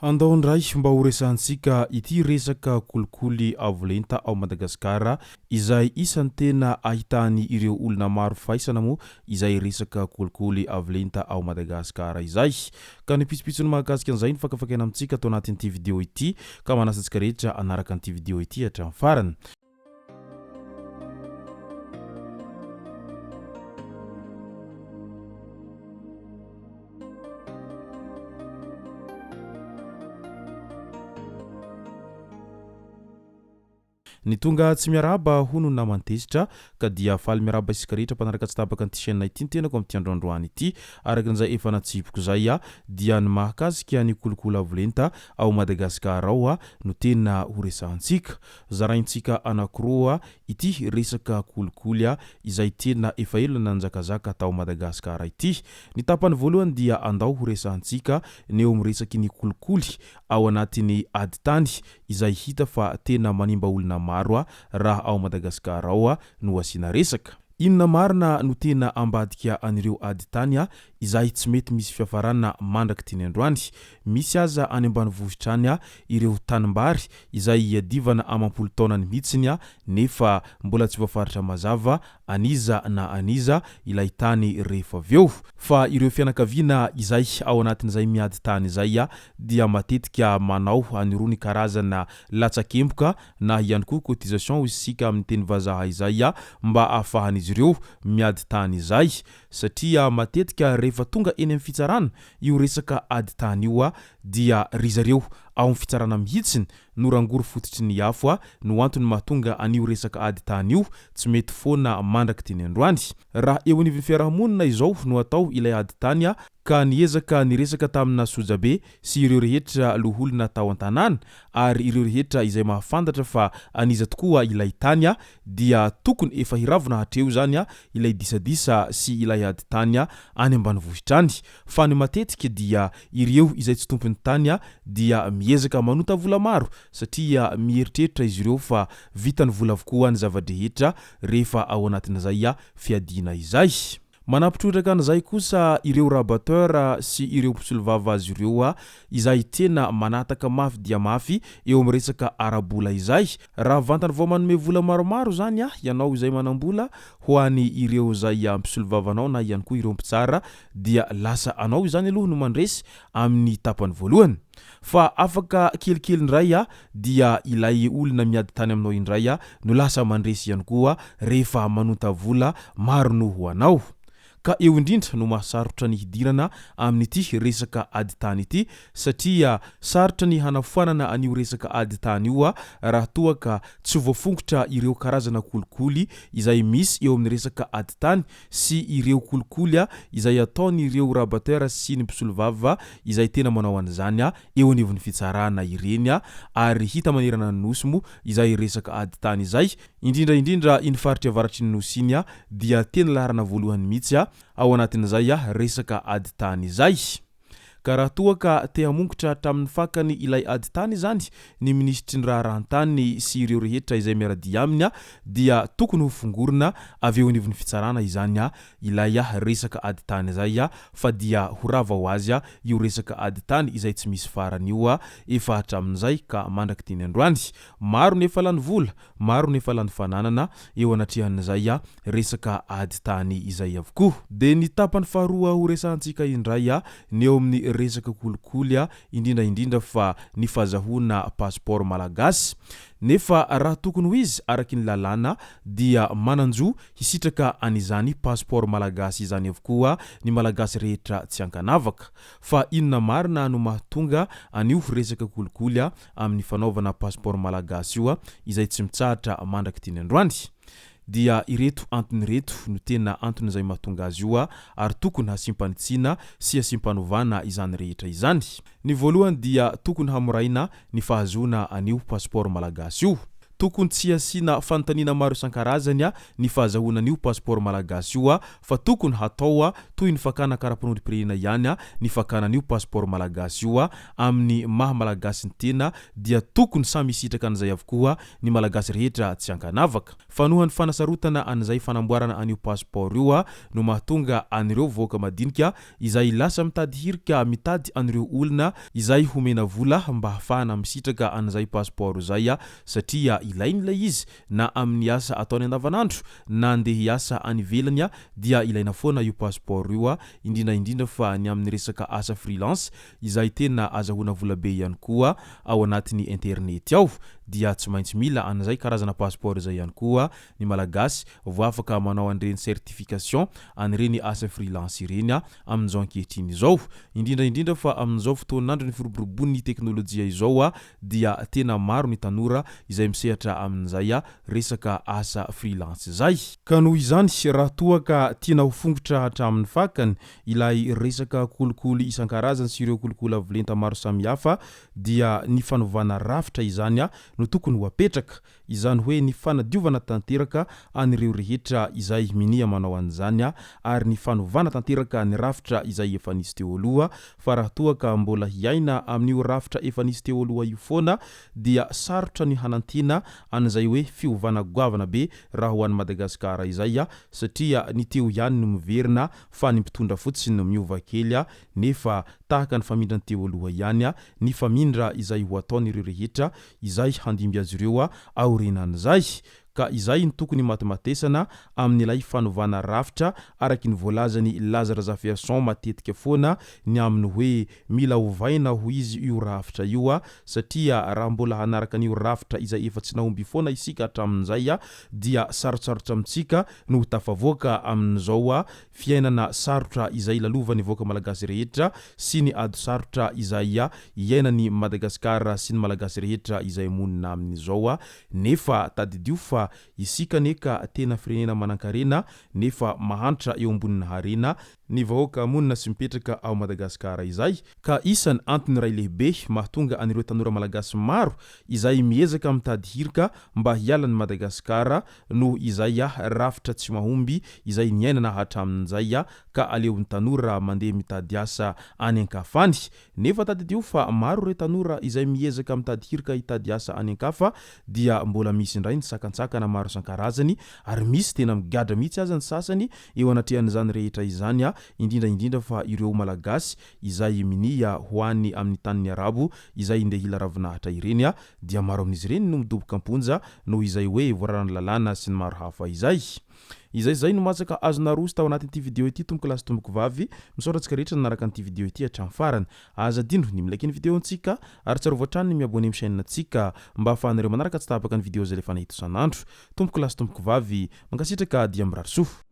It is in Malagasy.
Andaondray mba ho resahantsika ity resaka kolikoly avolenta ao Madagasikara izay isan'ny tena ahitany ireo olona maro faisana moa izay resaka kolikoly avolenta ao Madagasikara izay. Ka ny pitsopitsony mahakasika an'izay ny fakafakaina amintsika atao anatin'ity video ity ka manasa antsika rehetra anaraka an'ity video ity hatramin'ny farany. Ny tonga tsy miaraba hono namantezitra ka dia faly miaraba isika rehetra mpanaraka tsy tabaka an'ity chaîne ity ny tenako amin'ity androandroany ity arakan'izay efa natsipoko zay dia ny mahakasika ny kolikoly avolenta ao Madagasikara ao no tena ho resahantsika. Zaraintsika anankiroa ity resaka kolikoly izay tena efa ela nanjakazaka tao Madagasikara ity. Ny tapany voalohany dia andao ho resahantsika ny eo miresaky ny kolikoly ao anatin'ny aditany izay hita fa tena manimba olona maro raha ao Madagasikara ao no asina resaka. Inona marina no tena ambadika anireo aditany izay tsy mety misy fiafarana mandraka tiny androany. Misy aza any ambanivohitrany ireo tanimbary izay iadivana amampolo taonany mihitsiny nefa mbola tsy voafaritra mazava aniza na aniza ilay tany rehefa aveo. Fa ireo fianakaviana izay ao anatin'izay miady tany izay dia matetika manao anirony karazana latsakemboka na ihany koa cotisation isika amin'ny teny vazaha izay mba ahafahan'izy ireo miady tany izay satria matetika rehefa tonga eny amin'ny fitsarana io resaka ady tany io dia ry zareo ao amin'ny fitsarana mihitsiny no rangory fototry ny afo no antony mahatonga an'io resaka ady tany io tsy mety foana mandraka teny androany. Raha eo anivon'ny fiarahamonina izao no atao ilay ady tany ka niezaka niresaka tamina sojabe sy ireo rehetra loholona tao an-tanàna ary ireo rehetra izay mahafantatra fa aniza tokoa ilay tany dia tokony efa hiravina hatreo zany ilay disadisa sy ilay ady tany any ambanivohitrany. Fa ny matetika dia ireo izay tsy tompony tany dia miezaka manota vola maro satria mieritreritra izy ireo fa vitany vola avokoa ny zavadrehetra rehefa ao anatin'izay fiadiana izay. Manampitrotraka an'izay kosa ireo rabateur sy ireo mpisolivava azy ireo izay tena manataka mafy dia mafy eo amin'ny resaka arabola izay. Raha vantany vao manome vola maromaro zany ianao izay manambola ho any ireo zay mpisolivavanao na ihany koa ireo mpitsara dia lasa anao izany aloha no mandresy amin'ny tapany voalohany. Fa afaka kelikely ndray dia ilay olona miady tany aminao indray no lasa mandresy ihany koa rehefa manota vola maro no ho anao. Ka eo indrindra no mahasarotra ny hidirana amin'ity resaka ady tany ity satria sarotra ny hanafoanana an'io resaka ady tany io raha toa ka tsy voafongotra ireo karazana kolikoly izay misy eo amin'ny resaka ady tany sy ireo kolikoly izay ataon'ireo rabateur sy ny mpisolivava izay tena manao an'izany eo anivon'ny fitsarana ireny ary hita manerana ny nosy moa izay resaka ady tany izay indrindra iny faritra avaratry ny nosy iny dia tena laharana voalohany mihitsy ao anatin'izay resaka ady tany izay. Ka raha toa ka te hamongotra tamin'ny fakany ilay ady tany zany ny ministry ny raharahantany sy ireo rehetra izay miaradia aminy dia tokony ho fongorina avy eo anivon'ny fitsarana izany ilay resaka ady tany izay fa dia ho rava ho azy io resaka ady tany izay tsy misy farany io efa hatramin'izay ka mandraka teny androany. Maro nefa lany vola, maro nefa lany fananana eo anatrehan'izay resaka ady tany izay avokoa. De ny tapany faharoa ho resahantsika indray ny eo amin'ny resaka kolikoly indrindra fa ny fazahona passeport malagasy. Nefa raha tokony ho izy araky ny lalàna dia mananjo hisitraka an'izany passeport malagasy izany avokoa ny malagasy rehetra tsy ankanavaka. Fa inona marina no mahatonga an'io resaka kolikoly amin'ny fanaovana passeport malagasy io izay tsy mitsahatra mandraka teny androany. Dia ireto Antony reto no tena Antony izay mahatonga azy io ary tokony hasimpanitsina sy hasimpanovanà izany rehetra izany. Ny voalohany dia tokony hamoraina ny fahazoana an'io passeport malagasy io. tokony tsy asiana fanontaniana maro isan-karazany ny fahazahona an'io passeport malagasy io fa tokony hatao toy ny fakana karapanondrim-pirenena ihany ny fakana an'io passeport malagasy io amin'ny maha malagasy ny tena dia tokony samy isitraka an'izay avokoa ny malagasy rehetra tsy ankanavaka. Fanohan'ny fanasarotana an'izay fanamboarana an'io passeport io no mahatonga an'ireo voaka madinika izay lasa mitady hirika mitady an'ireo olona izay homena vola mba hafahana misitraka an'izay passeport zay satria ilain'ilay izy na amin'ny asa ataony andavanandro na andeha hiasa any ivelany dia ilaina foana io passeport io indrindra fa ny amin'ny resaka asa freelance izay tena azahoana vola be ihany koa ao anatin'ny internet ao dia tsy maintsy mila an'izay karazana passeport zay ihany koa ny malagasy vo afaka manao an'ireny certification an'ireny asa freelance ireny amin'izao ankehitriny izao indrindra fa amin'izao fotoanandro ny firoborobon'ny teknôlôjia izao dia tena maro ny tanora izay misehatra amin'izay resaka asa freelance zay. Ka noho izany raha toa ka tiana ho fongotra hatramin'ny fakany ilay resaka kolikoly isan-karazany sy ireo kolikoly avolenta maro samihafa dia ny fanovana rafitra izany no tokony ho apetraka izany hoe ny fanadiovana tanteraka an'ireo rehetra izay minia manao an'izany ary ny fanovana tanteraka ny rafitra izay efa nisy teo aloha fa raha toa ka mbola hiaina amin'io rafitra efa nisy teo aloha io foana dia sarotra ny hanantina an'izay hoe fiovana goavana be raha ho an'ny Madagasikara izay satria ny teo ihany no miverina fa ny mpitondra fotsiny no miova kely nefa tahaka ny famindrany teo aloha ihany ny famindra izay ho ataon'ireo rehetra izay handimby azy ireo aorinan'izay ka izay ny tokony matimatesana amin'ilay fanovana rafitra araky ny voalazany Lazara Zafiason matetika foana ny amin'ny hoe mila hovaina ho izy io rafitra io satria raha mbola hanaraka an'io rafitra izay efa tsy nahomby foana isika hatramin'izay dia sarotsarotra amintsika no tafavoaka amin'izao fiainana sarotra izay lalovan'ny voaka malagasy rehetra sy ny ady sarotra izay iainany Madagasikara sy ny malagasy rehetra izay monina amin'izao nefa tadidio fa isika neka tena firenena manan-karena nefa mahantra eo ambonina harena ny vahoaka monina sy mipetraka ao Madagasikara izay ka isany Antony ray lehibe mahatonga an'ireo tanora malagasy maro izay miezaka mitady hirika mba hiala ny Madagasikara no izay rafitra tsy mahomby izay niainana hatramin'izay ka aleon'ny tanora mandeha mitady asa any ankafany nefa tadidio fa maro ireo tanora izay miezaka mitady hirika hitady asa any ankafa dia mbola misy indray ny sakantsakana maro isan-karazany ary misy tena migadra mihitsy aza ny sasany eo anatrehan'izany rehetra izany indrindra fa ireo malagasy izay minia ho any amin'ny tanin'ny arabo izay ndeha hila ravinahitra ireny dia maro amin'izy ireny no midoboka amponja noho izay hoe voararany lalàna sy ny maro hafa izay no matsaka azona roso tao anatin'ity video ity tomboko lasy tomboko vavy misaotratsika rehetra nanaraka an'ity video ity hatramin'ny farany azadino ny milaiky ny video antsika ary tsarovatrany ny miabone amin'ny chaîne antsika mba ahafahanareo manaraka tsy tapaka ny video zay lefa nahito isan'andro tomboko lasy tomboko vavy mankasitraka dia mirary soa.